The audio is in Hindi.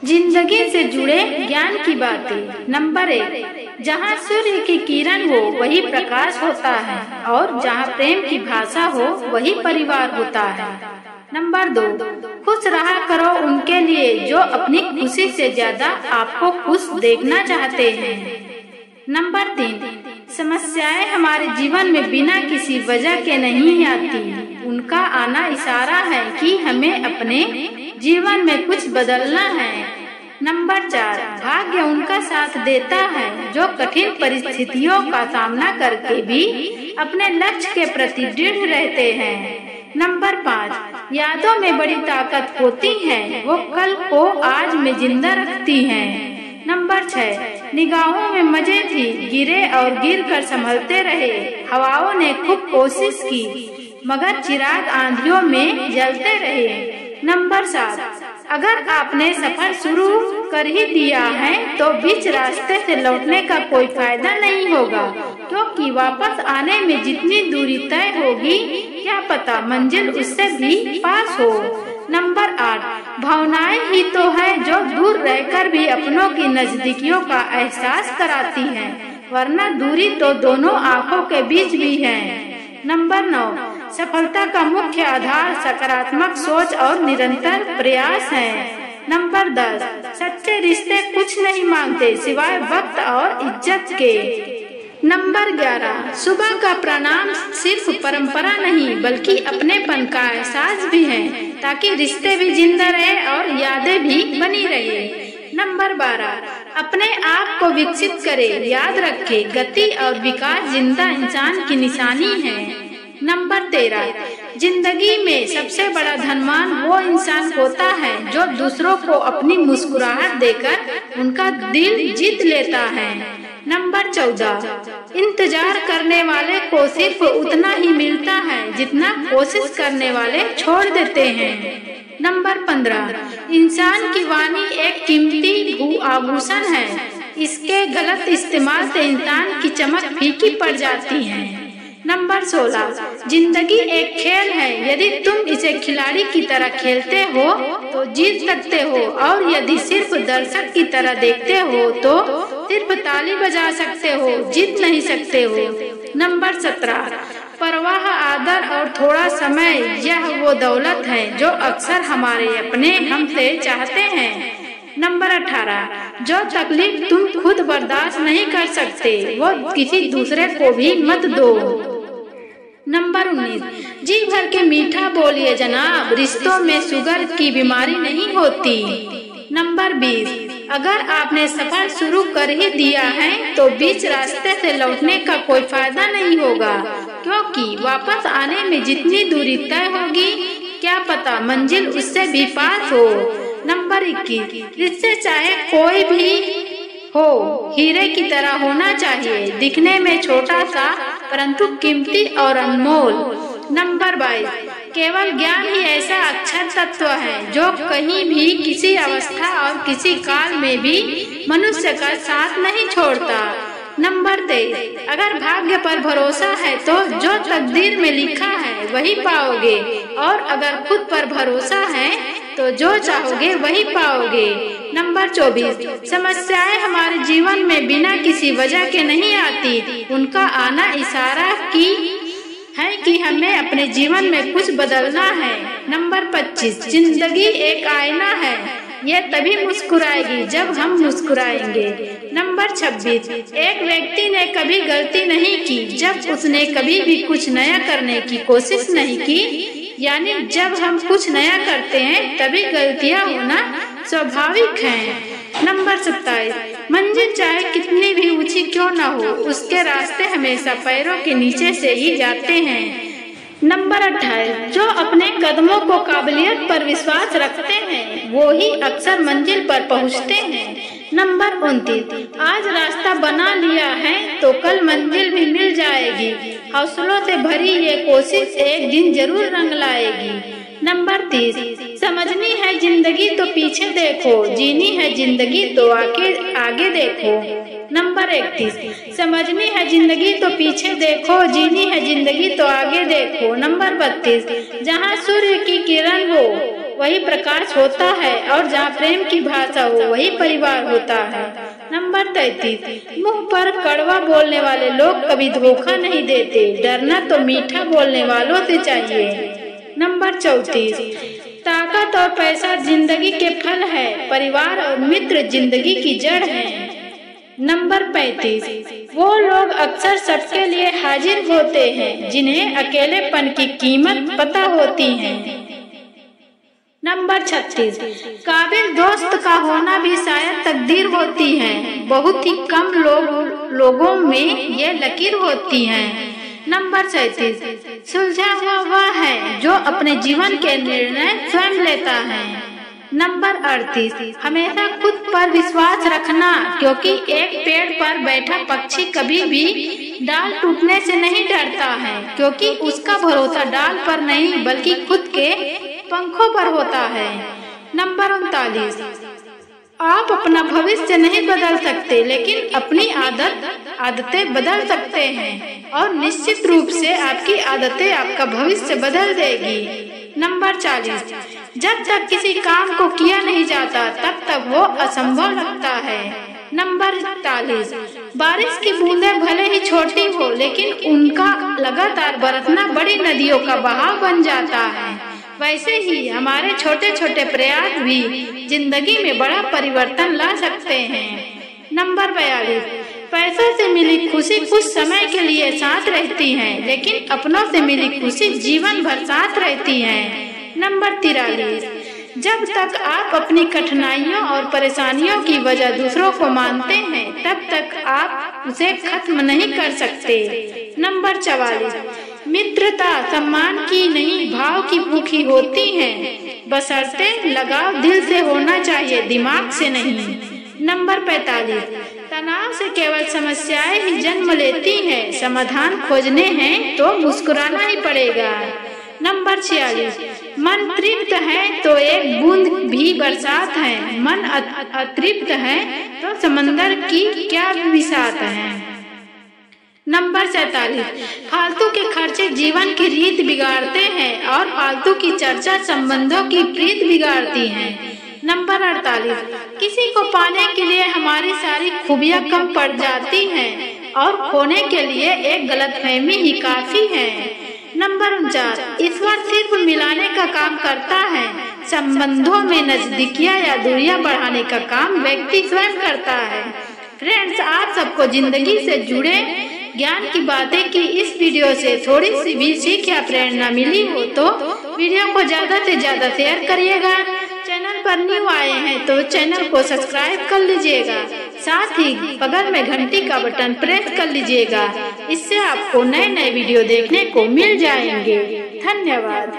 जिंदगी से जुड़े ज्ञान की बातें। नंबर 1, जहाँ सूर्य की किरण हो वही प्रकाश होता है और जहाँ प्रेम की भाषा हो वही परिवार होता है। नंबर 2, खुश रहा करो उनके लिए जो अपनी खुशी से ज्यादा आपको खुश देखना चाहते हैं। नंबर 3, समस्याएं हमारे जीवन में बिना किसी वजह के नहीं आती, उनका आना इशारा है कि हमें अपने जीवन में कुछ बदलना है। नंबर 4, भाग्य उनका साथ देता है जो कठिन परिस्थितियों का सामना करके भी अपने लक्ष्य के प्रति दृढ़ रहते हैं। नंबर 5, यादों में बड़ी ताकत होती है, वो कल को आज में जिंदा रखती हैं। नंबर 6, निगाहों में मजे थी, गिरे और गिर कर संभलते रहे, हवाओं ने खूब कोशिश की मगर चिराग आंधियों में जलते रहे। नंबर 7, अगर आपने सफर शुरू कर ही दिया है तो बीच रास्ते से लौटने का कोई फायदा नहीं होगा, क्योंकि वापस आने में जितनी दूरी तय होगी क्या पता मंजिल उससे भी पास हो। नंबर 8, भावनाएं ही तो है जो दूर रहकर भी अपनों की नजदीकियों का एहसास कराती हैं, वरना दूरी तो दोनों आंखों के बीच भी है। नंबर 9, सफलता का मुख्य आधार सकारात्मक सोच और निरंतर प्रयास है। नंबर 10, सच्चे रिश्ते कुछ नहीं मांगते सिवाय वक्त और इज्जत के। नंबर 11, सुबह का प्रणाम सिर्फ परंपरा नहीं बल्कि अपनेपन का एहसास भी है, ताकि रिश्ते भी जिंदा रहे और यादें भी बनी रहे। नंबर 12, अपने आप को विकसित करे, याद रखे गति और विकास जिंदा इंसान की निशानी है। नंबर 13, जिंदगी में सबसे बड़ा धनवान वो इंसान होता है जो दूसरों को अपनी मुस्कुराहट देकर उनका दिल जीत लेता है। नंबर 14, इंतजार करने वाले को सिर्फ उतना ही मिलता है जितना कोशिश करने वाले छोड़ देते हैं। नंबर 15, इंसान की वाणी एक कीमती आभूषण है, इसके गलत इस्तेमाल से इंसान की चमक फीकी पड़ जाती है। नंबर 16, जिंदगी एक खेल है, यदि तुम इसे खिलाड़ी की तरह खेलते हो तो जीत सकते हो और यदि सिर्फ दर्शक की तरह देखते हो तो सिर्फ ताली बजा सकते हो, जीत नहीं सकते हो। नंबर 17, परवाह, आदर और थोड़ा समय, यह वो दौलत है जो अक्सर हमारे अपने हमसे चाहते हैं। नंबर 18, जो तकलीफ तुम खुद बर्दाश्त नहीं कर सकते वो किसी दूसरे को भी मत दो। नंबर 19, जी भर के मीठा बोलिए जनाब, रिश्तों में शुगर की बीमारी नहीं होती। नंबर 20, अगर आपने सफर शुरू कर ही दिया है तो बीच रास्ते से लौटने का कोई फायदा नहीं होगा, क्योंकि वापस आने में जितनी दूरी तय होगी क्या पता मंजिल उससे भी पास हो। नंबर 21, रिश्ते चाहे कोई भी हो हीरे की तरह होना चाहिए, दिखने में छोटा सा परंतु कीमती और अनमोल। नंबर 22, केवल ज्ञान ही ऐसा अक्षर तत्व है जो कहीं भी किसी अवस्था और किसी काल में भी मनुष्य का साथ नहीं छोड़ता। नंबर 23, अगर भाग्य पर भरोसा है तो जो तकदीर में लिखा है वही पाओगे, और अगर खुद पर भरोसा है तो जो चाहोगे वही पाओगे। नंबर 24, समस्याएं हमारे जीवन में बिना किसी वजह के नहीं आती, उनका आना इशारा की है कि हमें अपने जीवन में कुछ बदलना है। नंबर 25, जिंदगी एक आईना है, ये तभी मुस्कुराएगी जब हम मुस्कुराएंगे। नंबर 26, एक व्यक्ति ने कभी गलती नहीं की जब उसने कभी भी कुछ नया करने की कोशिश नहीं की, यानी जब हम कुछ नया करते हैं तभी गलतियां होना स्वाभाविक है। नंबर 27, मंजिल चाहे कितनी भी ऊंची क्यों न हो उसके रास्ते हमेशा पैरों के नीचे से ही जाते हैं। नंबर 28, जो अपने कदमों को काबिलियत पर विश्वास रखते हैं वो ही अक्सर मंजिल पर पहुंचते हैं। नंबर 29, आज रास्ता बना लिया है तो कल मंजिल भी मिल जाएगी, हौसलों से भरी ये कोशिश एक दिन जरूर रंग लाएगी। नंबर 30, समझनी है जिंदगी तो पीछे देखो, जीनी है जिंदगी तो आगे देखो। नंबर 31, समझनी है जिंदगी तो पीछे देखो, जीनी है जिंदगी तो आगे देखो। नंबर 32, जहाँ सूर्य की किरण हो वही प्रकाश होता है और जहाँ प्रेम की भाषा हो वही परिवार होता है। नंबर 33, मुंह पर कड़वा बोलने वाले लोग कभी धोखा नहीं देते, डरना तो मीठा बोलने वालों से चाहिए। नंबर 34, ताकत और पैसा जिंदगी के फल है, परिवार और मित्र जिंदगी की जड़ है। नंबर 35, वो लोग अक्सर सबके लिए हाजिर होते हैं जिन्हें अकेलेपन की कीमत पता होती है। नंबर 36, काबिल दोस्त का होना भी शायद तकदीर होती है, बहुत ही कम लोगों में ये लकीर होती है। नंबर 37, सुलझा हुआ वह है जो अपने जीवन के निर्णय स्वयं लेता है। नंबर 38, हमेशा खुद पर विश्वास रखना, क्योंकि एक पेड़ पर बैठा पक्षी कभी भी डाल टूटने से नहीं डरता है, क्योंकि उसका भरोसा डाल पर नहीं बल्कि खुद के पंखों पर होता है। नंबर 39, आप अपना भविष्य नहीं बदल सकते, लेकिन अपनी आदतें बदल सकते हैं और निश्चित रूप से आपकी आदतें आपका भविष्य बदल देगी। नंबर 40, जब तक किसी काम को किया नहीं जाता तब तक वो असंभव लगता है। नंबर 41, बारिश की बूंदें भले ही छोटी हो लेकिन उनका लगातार बरसना बड़ी नदियों का बहाव बन जाता है। वैसे ही हमारे छोटे छोटे प्रयास भी जिंदगी में बड़ा परिवर्तन ला सकते हैं। नंबर 42, पैसों से मिली खुशी कुछ समय के लिए साथ रहती है, लेकिन अपनों से मिली खुशी जीवन भर साथ रहती है। नंबर 43, जब तक आप अपनी कठिनाइयों और परेशानियों की वजह दूसरों को मानते हैं तब तक आप उसे खत्म नहीं कर सकते। नंबर 44, मित्रता सम्मान की नहीं भाव की भूखी होती है, बशर्ते लगाव दिल से होना चाहिए, दिमाग से नहीं। नंबर 45, तनाव से केवल समस्याएं ही जन्म लेती हैं, समाधान खोजने हैं तो मुस्कुराना ही पड़ेगा। नंबर 46, मन तृप्त है तो एक बूंद भी बरसात है, मन अतृप्त है तो समंदर की क्या विसात है। नंबर 47, फालतू के खर्चे जीवन की रीत बिगाड़ते हैं और फालतू की चर्चा संबंधों की प्रीत बिगाड़ती है। नंबर 48, किसी को पाने के लिए हमारी सारी खूबियां कम पड़ जाती हैं और खोने के लिए एक गलतफहमी ही काफी है। नंबर 49, ईश्वर सिर्फ मिलाने का काम करता है, संबंधों में नजदीकियां या दूरियां बढ़ाने का काम व्यक्ति स्वयं करता है। फ्रेंड्स, आप सबको जिंदगी से जुड़े ज्ञान की बातें की इस वीडियो से थोड़ी सी भी सीख या प्रेरणा मिली हो तो वीडियो को ज्यादा से ज्यादा शेयर करिएगा। चैनल पर न्यू आए हैं तो चैनल को सब्सक्राइब कर लीजिएगा, साथ ही बगल में घंटी का बटन प्रेस कर लीजिएगा, इससे आपको नए नए वीडियो देखने को मिल जाएंगे। धन्यवाद।